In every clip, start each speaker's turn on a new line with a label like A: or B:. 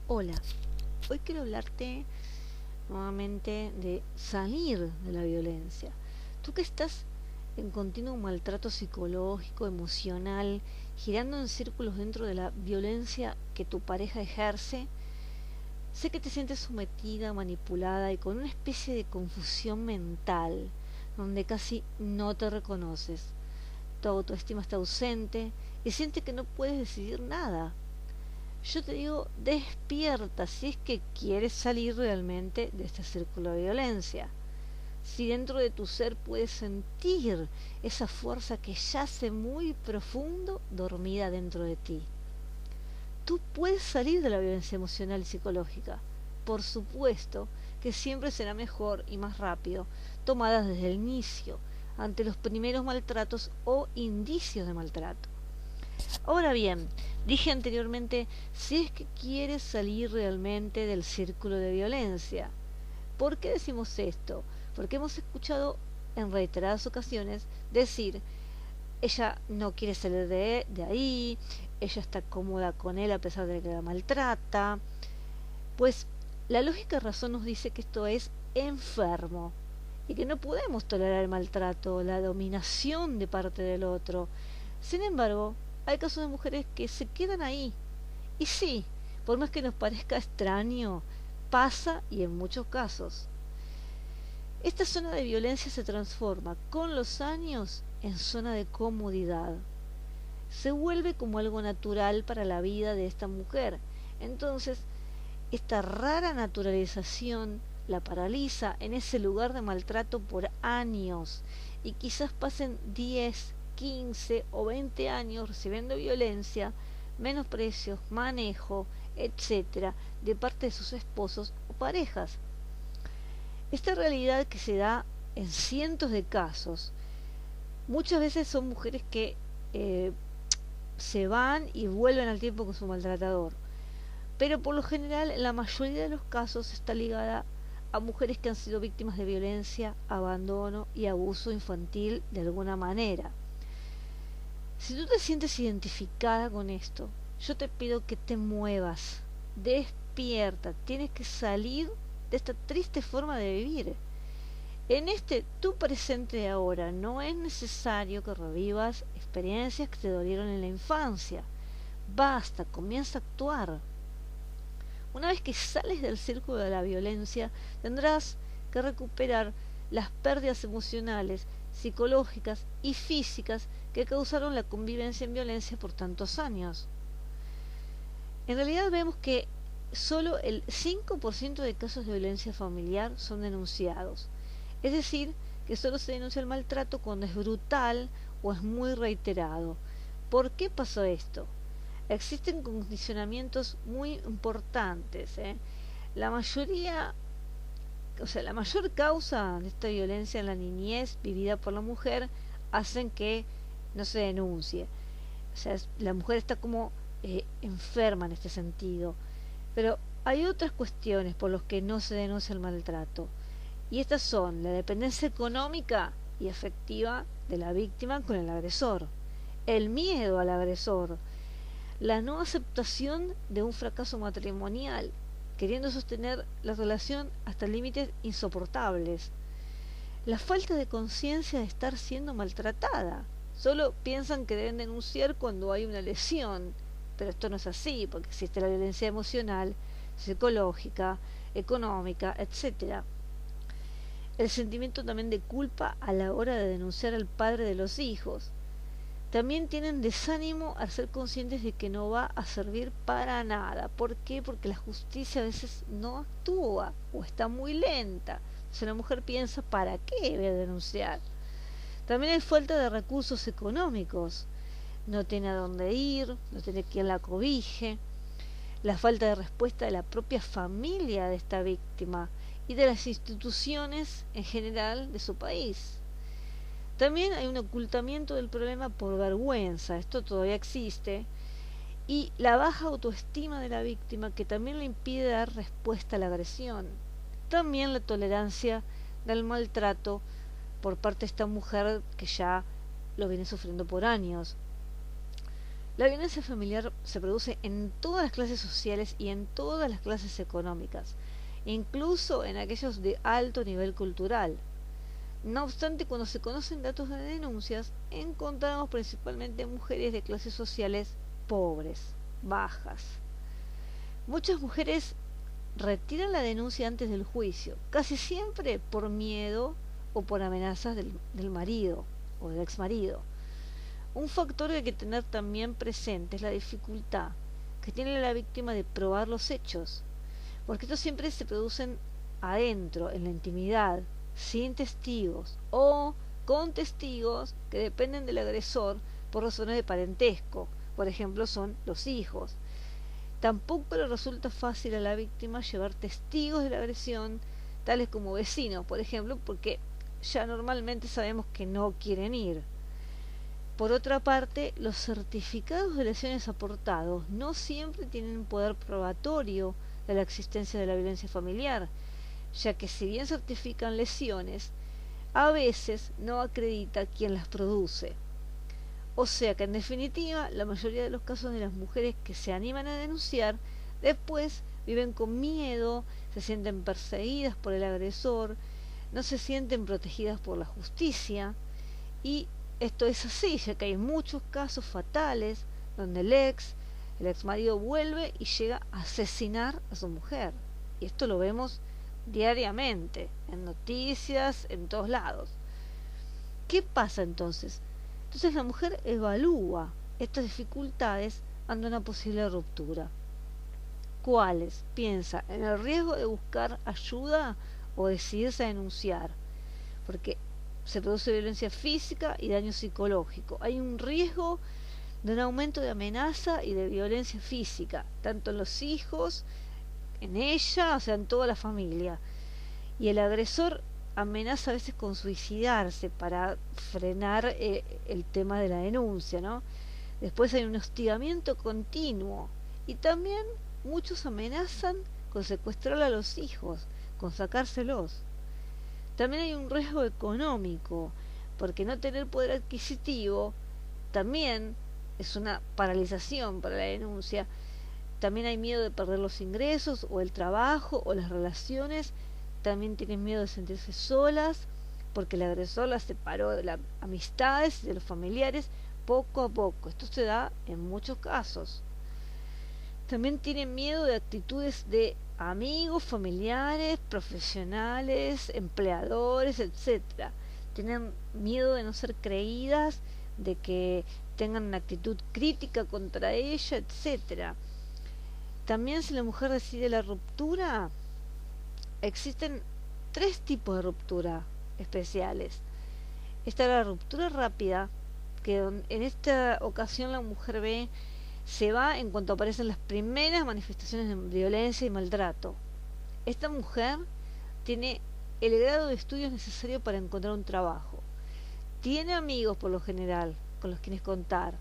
A: Hola, hoy quiero hablarte nuevamente de salir de la violencia. Tú que estás en continuo maltrato psicológico, emocional, girando en círculos dentro de la violencia que tu pareja ejerce, sé que te sientes sometida, manipulada y con una especie de confusión mental, donde casi no te reconoces. Tu autoestima está ausente y sientes que no puedes decidir nada. Yo te digo, despierta si es que quieres salir realmente de este círculo de violencia. Si dentro de tu ser puedes sentir esa fuerza que yace muy profundo, dormida dentro de ti. Tú puedes salir de la violencia emocional y psicológica. Por supuesto que siempre será mejor y más rápido tomadas desde el inicio, ante los primeros maltratos o indicios de maltrato. Ahora bien, dije anteriormente, si es que quieres salir realmente del círculo de violencia. ¿Por qué decimos esto? Porque hemos escuchado en reiteradas ocasiones decir, ella no quiere salir de ahí, ella está cómoda con él a pesar de que la maltrata. Pues la lógica razón nos dice que esto es enfermo y que no podemos tolerar el maltrato, la dominación de parte del otro. Sin embargo, hay casos de mujeres que se quedan ahí. Y sí, por más que nos parezca extraño, pasa y en muchos casos. Esta zona de violencia se transforma con los años en zona de comodidad. Se vuelve como algo natural para la vida de esta mujer. Entonces, esta rara naturalización la paraliza en ese lugar de maltrato por años y quizás pasen 10, 15 o 20 años recibiendo violencia, menosprecios, manejo, etcétera, de parte de sus esposos o parejas. Esta realidad que se da en cientos de casos, muchas veces son mujeres que eh, se van y vuelven al tiempo con su maltratador, pero por lo general la mayoría de los casos está ligada a mujeres que han sido víctimas de violencia, abandono y abuso infantil de alguna manera. Si tú te sientes identificada con esto, yo te pido que te muevas, despierta, tienes que salir de esta triste forma de vivir. En este tu presente de ahora no es necesario que revivas experiencias que te dolieron en la infancia. Basta, comienza a actuar. Una vez que sales del círculo de la violencia, tendrás que recuperar las pérdidas emocionales, psicológicas y físicas que causaron la convivencia en violencia por tantos años. En realidad vemos que solo el 5% de casos de violencia familiar son denunciados. Es decir, que solo se denuncia el maltrato cuando es brutal o es muy reiterado. ¿Por qué pasó esto? Existen condicionamientos muy importantes. La mayoría, o sea, la mayor causa de esta violencia en la niñez vivida por la mujer hacen que no se denuncie. O sea, la mujer está como enferma en este sentido. Pero hay otras cuestiones por las que no se denuncia el maltrato. Y estas son la dependencia económica y afectiva de la víctima con el agresor, el miedo al agresor, la no aceptación de un fracaso matrimonial, queriendo sostener la relación hasta límites insoportables, la falta de conciencia de estar siendo maltratada. Solo piensan que deben denunciar cuando hay una lesión, pero esto no es así, porque existe la violencia emocional, psicológica, económica, etcétera. El sentimiento también de culpa a la hora de denunciar al padre de los hijos. También tienen desánimo al ser conscientes de que no va a servir para nada. ¿Por qué? Porque la justicia a veces no actúa o está muy lenta. Entonces la mujer piensa, ¿para qué voy a denunciar? También hay falta de recursos económicos. No tiene a dónde ir, no tiene quien la cobije. La falta de respuesta de la propia familia de esta víctima y de las instituciones en general de su país. También hay un ocultamiento del problema por vergüenza, esto todavía existe, y la baja autoestima de la víctima que también le impide dar respuesta a la agresión. También la tolerancia del maltrato por parte de esta mujer que ya lo viene sufriendo por años. La violencia familiar se produce en todas las clases sociales y en todas las clases económicas, incluso en aquellos de alto nivel cultural. No obstante, cuando se conocen datos de denuncias, encontramos principalmente mujeres de clases sociales pobres, bajas. Muchas mujeres retiran la denuncia antes del juicio, casi siempre por miedo o por amenazas del marido o del exmarido. Un factor que hay que tener también presente es la dificultad que tiene la víctima de probar los hechos, porque estos siempre se producen adentro, en la intimidad, sin testigos o con testigos que dependen del agresor por razones de parentesco, por ejemplo son los hijos. Tampoco le resulta fácil a la víctima llevar testigos de la agresión, tales como vecinos, por ejemplo, porque ya normalmente sabemos que no quieren ir. Por otra parte, los certificados de lesiones aportados no siempre tienen poder probatorio de la existencia de la violencia familiar, ya que si bien certifican lesiones, a veces no acredita quién las produce. O sea que en definitiva, la mayoría de los casos de las mujeres que se animan a denunciar, después viven con miedo, se sienten perseguidas por el agresor, no se sienten protegidas por la justicia, y esto es así, ya que hay muchos casos fatales donde el ex marido vuelve y llega a asesinar a su mujer. Y esto lo vemos diariamente, en noticias, en todos lados. ¿Qué pasa entonces? Entonces la mujer evalúa estas dificultades ante una posible ruptura. ¿Cuáles? Piensa en el riesgo de buscar ayuda o decidirse a denunciar, porque se produce violencia física y daño psicológico. Hay un riesgo de un aumento de amenaza y de violencia física, tanto en los hijos, en ella, o sea, en toda la familia. Y el agresor amenaza a veces con suicidarse para frenar el tema de la denuncia, ¿no? Después hay un hostigamiento continuo y también muchos amenazan con secuestrar a los hijos, con sacárselos. También hay un riesgo económico, porque no tener poder adquisitivo también es una paralización para la denuncia. También hay miedo de perder los ingresos o el trabajo o las relaciones. También tienen miedo de sentirse solas porque el agresor las separó de las amistades y de los familiares poco a poco. Esto se da en muchos casos. También tienen miedo de actitudes de amigos, familiares, profesionales, empleadores, etcétera. Tienen miedo de no ser creídas, de que tengan una actitud crítica contra ella, etcétera. También si la mujer decide la ruptura, existen 3 tipos de ruptura especiales. Está la ruptura rápida, que en esta ocasión la mujer se va en cuanto aparecen las primeras manifestaciones de violencia y maltrato. Esta mujer tiene el grado de estudios necesario para encontrar un trabajo. Tiene amigos por lo general con los quienes contar.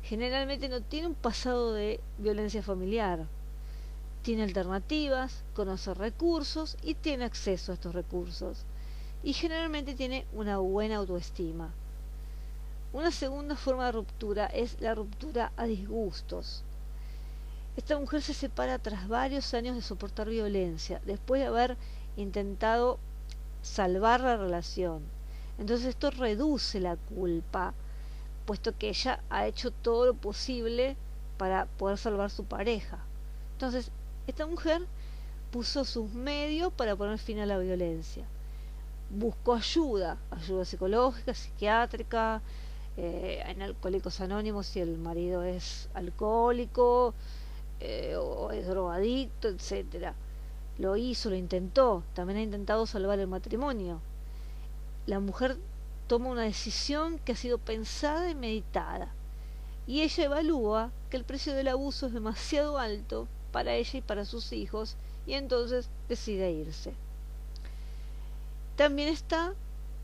A: Generalmente no tiene un pasado de violencia familiar. Tiene alternativas, conoce recursos y tiene acceso a estos recursos. Y generalmente tiene una buena autoestima. Una segunda forma de ruptura es la ruptura a disgustos. Esta mujer se separa tras varios años de soportar violencia, después de haber intentado salvar la relación. Entonces esto reduce la culpa, puesto que ella ha hecho todo lo posible para poder salvar su pareja. Entonces, esta mujer puso sus medios para poner fin a la violencia. Buscó ayuda psicológica, psiquiátrica, en Alcohólicos Anónimos si el marido es alcohólico o es drogadicto, etcétera. Lo hizo, lo intentó. También ha intentado salvar el matrimonio. La mujer toma una decisión que ha sido pensada y meditada, y ella evalúa que el precio del abuso es demasiado alto para ella y para sus hijos, y entonces decide irse. También está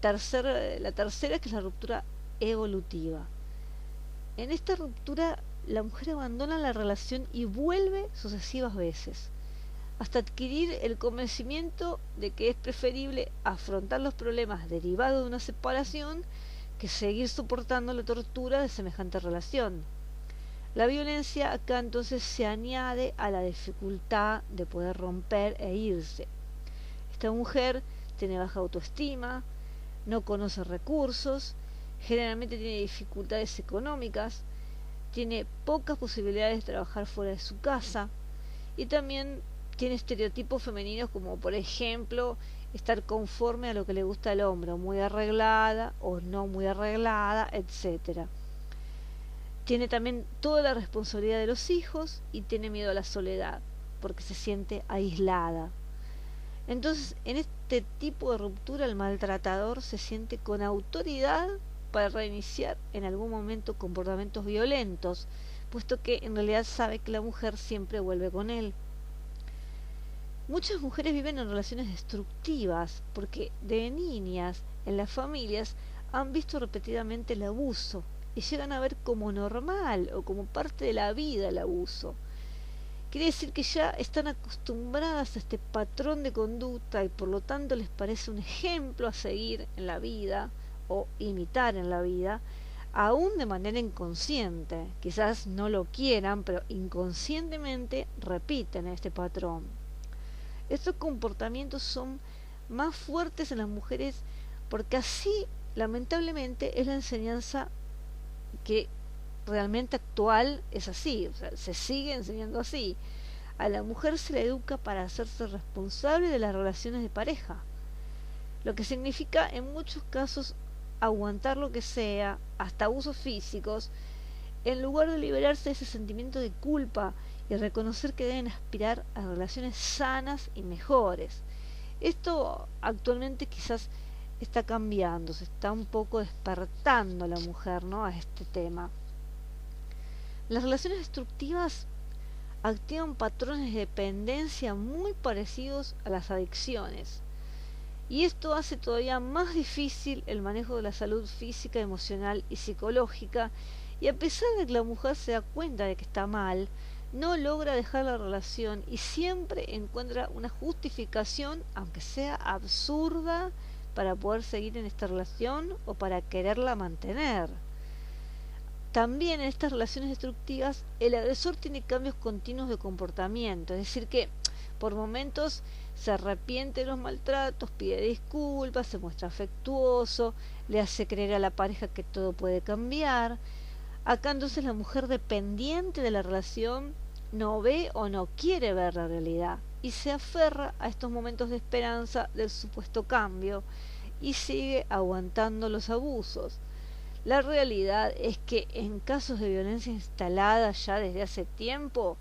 A: la tercera, que es la ruptura evolutiva. En esta ruptura la mujer abandona la relación y vuelve sucesivas veces, hasta adquirir el convencimiento de que es preferible afrontar los problemas derivados de una separación que seguir soportando la tortura de semejante relación. La violencia acá entonces se añade a la dificultad de poder romper e irse. Esta mujer tiene baja autoestima, no conoce recursos, generalmente tiene dificultades económicas, tiene pocas posibilidades de trabajar fuera de su casa y también tiene estereotipos femeninos como por ejemplo estar conforme a lo que le gusta al hombre, o muy arreglada o no muy arreglada, etcétera. Tiene también toda la responsabilidad de los hijos y tiene miedo a la soledad porque se siente aislada. Entonces, en este tipo de ruptura el maltratador se siente con autoridad para reiniciar en algún momento comportamientos violentos, puesto que en realidad sabe que la mujer siempre vuelve con él. Muchas mujeres viven en relaciones destructivas porque de niñas en las familias han visto repetidamente el abuso y llegan a ver como normal o como parte de la vida el abuso. Quiere decir que ya están acostumbradas a este patrón de conducta y por lo tanto les parece un ejemplo a seguir en la vida o imitar en la vida, aún de manera inconsciente. Quizás no lo quieran, pero inconscientemente repiten este patrón. Estos comportamientos son más fuertes en las mujeres porque así, lamentablemente, es la enseñanza que realmente actual es así, o sea, se sigue enseñando así. A la mujer se le educa para hacerse responsable de las relaciones de pareja, lo que significa en muchos casos aguantar lo que sea, hasta abusos físicos, en lugar de liberarse de ese sentimiento de culpa y reconocer que deben aspirar a relaciones sanas y mejores. Esto actualmente quizás está cambiando, se está un poco despertando la mujer, ¿no?, a este tema. Las relaciones destructivas activan patrones de dependencia muy parecidos a las adicciones. Y esto hace todavía más difícil el manejo de la salud física, emocional y psicológica. Y a pesar de que la mujer se da cuenta de que está mal, no logra dejar la relación y siempre encuentra una justificación, aunque sea absurda, para poder seguir en esta relación o para quererla mantener. También en estas relaciones destructivas el agresor tiene cambios continuos de comportamiento, es decir que por momentos se arrepiente de los maltratos, pide disculpas, se muestra afectuoso, le hace creer a la pareja que todo puede cambiar. Acá entonces la mujer dependiente de la relación no ve o no quiere ver la realidad y se aferra a estos momentos de esperanza del supuesto cambio y sigue aguantando los abusos. La realidad es que en casos de violencia instalada ya desde hace tiempo,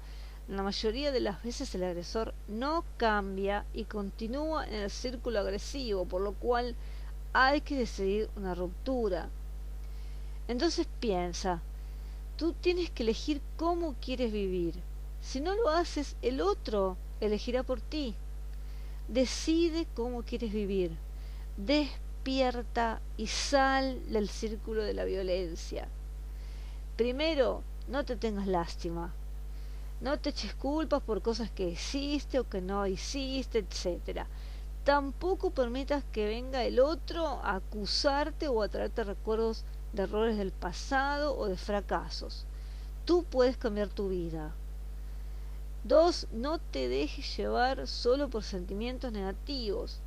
A: la mayoría de las veces el agresor no cambia y continúa en el círculo agresivo, por lo cual hay que decidir una ruptura. Entonces piensa, tú tienes que elegir cómo quieres vivir. Si no lo haces, el otro elegirá por ti. Decide cómo quieres vivir. Despierta y sal del círculo de la violencia. Primero, no te tengas lástima. No te eches culpas por cosas que hiciste o que no hiciste, etcétera. Tampoco permitas que venga el otro a acusarte o a traerte recuerdos de errores del pasado o de fracasos. Tú puedes cambiar tu vida. 2. No te dejes llevar solo por sentimientos negativos.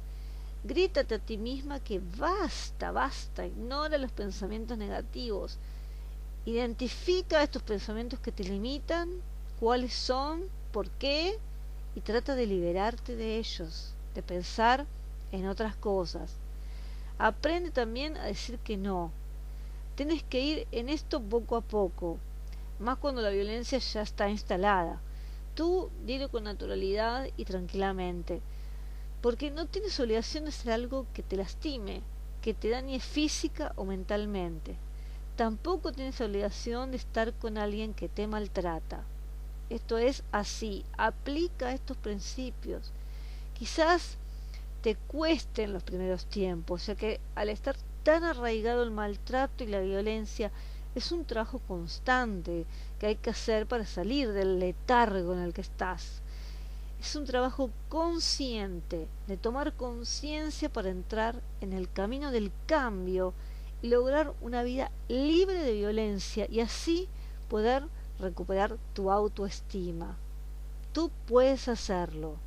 A: Grítate a ti misma que basta, basta, ignora los pensamientos negativos. Identifica estos pensamientos que te limitan, cuáles son, por qué, y trata de liberarte de ellos, de pensar en otras cosas. Aprende también a decir que no. Tienes que ir en esto poco a poco, más cuando la violencia ya está instalada. Tú dilo con naturalidad y tranquilamente, porque no tienes obligación de hacer algo que te lastime, que te dañe física o mentalmente. Tampoco tienes obligación de estar con alguien que te maltrata. Esto es así, aplica estos principios. Quizás te cueste en los primeros tiempos, ya que al estar tan arraigado el maltrato y la violencia, es un trabajo constante que hay que hacer para salir del letargo en el que estás. Es un trabajo consciente, de tomar conciencia para entrar en el camino del cambio y lograr una vida libre de violencia y así poder recuperar tu autoestima. Tú puedes hacerlo.